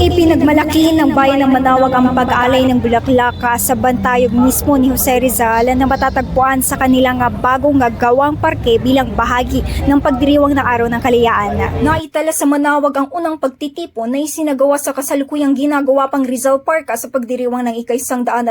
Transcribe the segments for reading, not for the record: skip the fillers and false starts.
Ipinagmalaki ng bayan ng Manawag ang pag-aalay ng bulaklak sa bantayog mismo ni Jose Rizal na matatagpuan sa kanilang bagong gawang parke bilang bahagi ng pagdiriwang ng Araw ng Kalayaan. Naitala sa Manawag ang unang pagtitipon na isinagawa sa kasalukuyang ginagawa pang Rizal Park sa pagdiriwang ng ika-128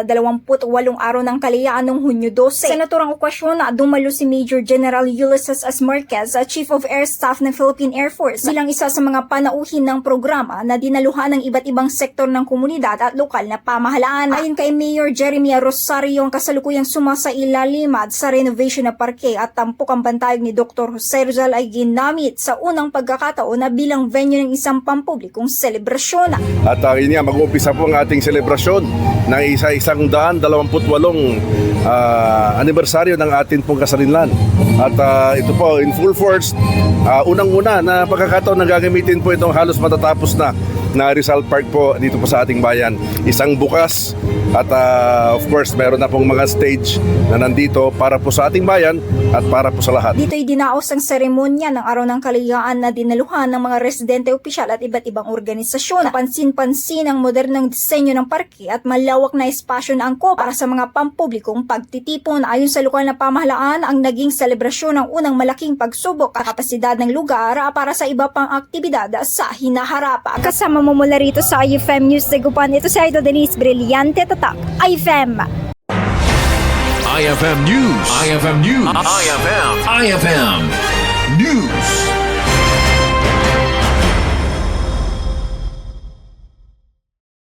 Araw ng Kalayaan noong Hunyo 12. Sa naturang okasyon na dumalo si Major General Ulysses S. Marquez, Chief of Air Staff ng Philippine Air Force, bilang isa sa mga panauhin ng programa na dinaluhan ng iba't ibang sektor ng komunidad at lokal na pamahalaan. Ayon kay Mayor Jeremy Rosario, ang kasalukuyang sumasailalim sa renovation na parke at tampok ang bantayog ni Dr. Jose Rizal ay ginamit sa unang pagkakataon na bilang venue ng isang pampublikong selebrasyon. At ini mag-uumpisa po ang ating selebrasyon ng isa-128 anibersaryo ng ating pong kasarinlan. At ito po in full force, unang-una na pagkakataon na gagamitin po itong halos matatapos na Rizal Park po dito po sa ating bayan. Isang bukas at of course meron na pong mga stage na nandito para po sa ating bayan at para po sa lahat. Dito'y dinaos ang seremonya ng Araw ng Kalayaan na dinaluhan ng mga residente, opisyal at iba't ibang organisasyon. Pansin-pansin ang modernong disenyo ng parke at malawak na espasyo na angkop para sa mga pampublikong pagtitipon. Ayon sa lokal na pamahalaan, ang naging selebrasyon ng unang malaking pagsubok at kapasidad ng lugar para sa iba pang aktibidad sa hinaharap. Kasama mo mula rito sa IFM News Dagupan, ito si Idol Denise Brillante Tatak, IFM. IFM News. IFM News. IFM News.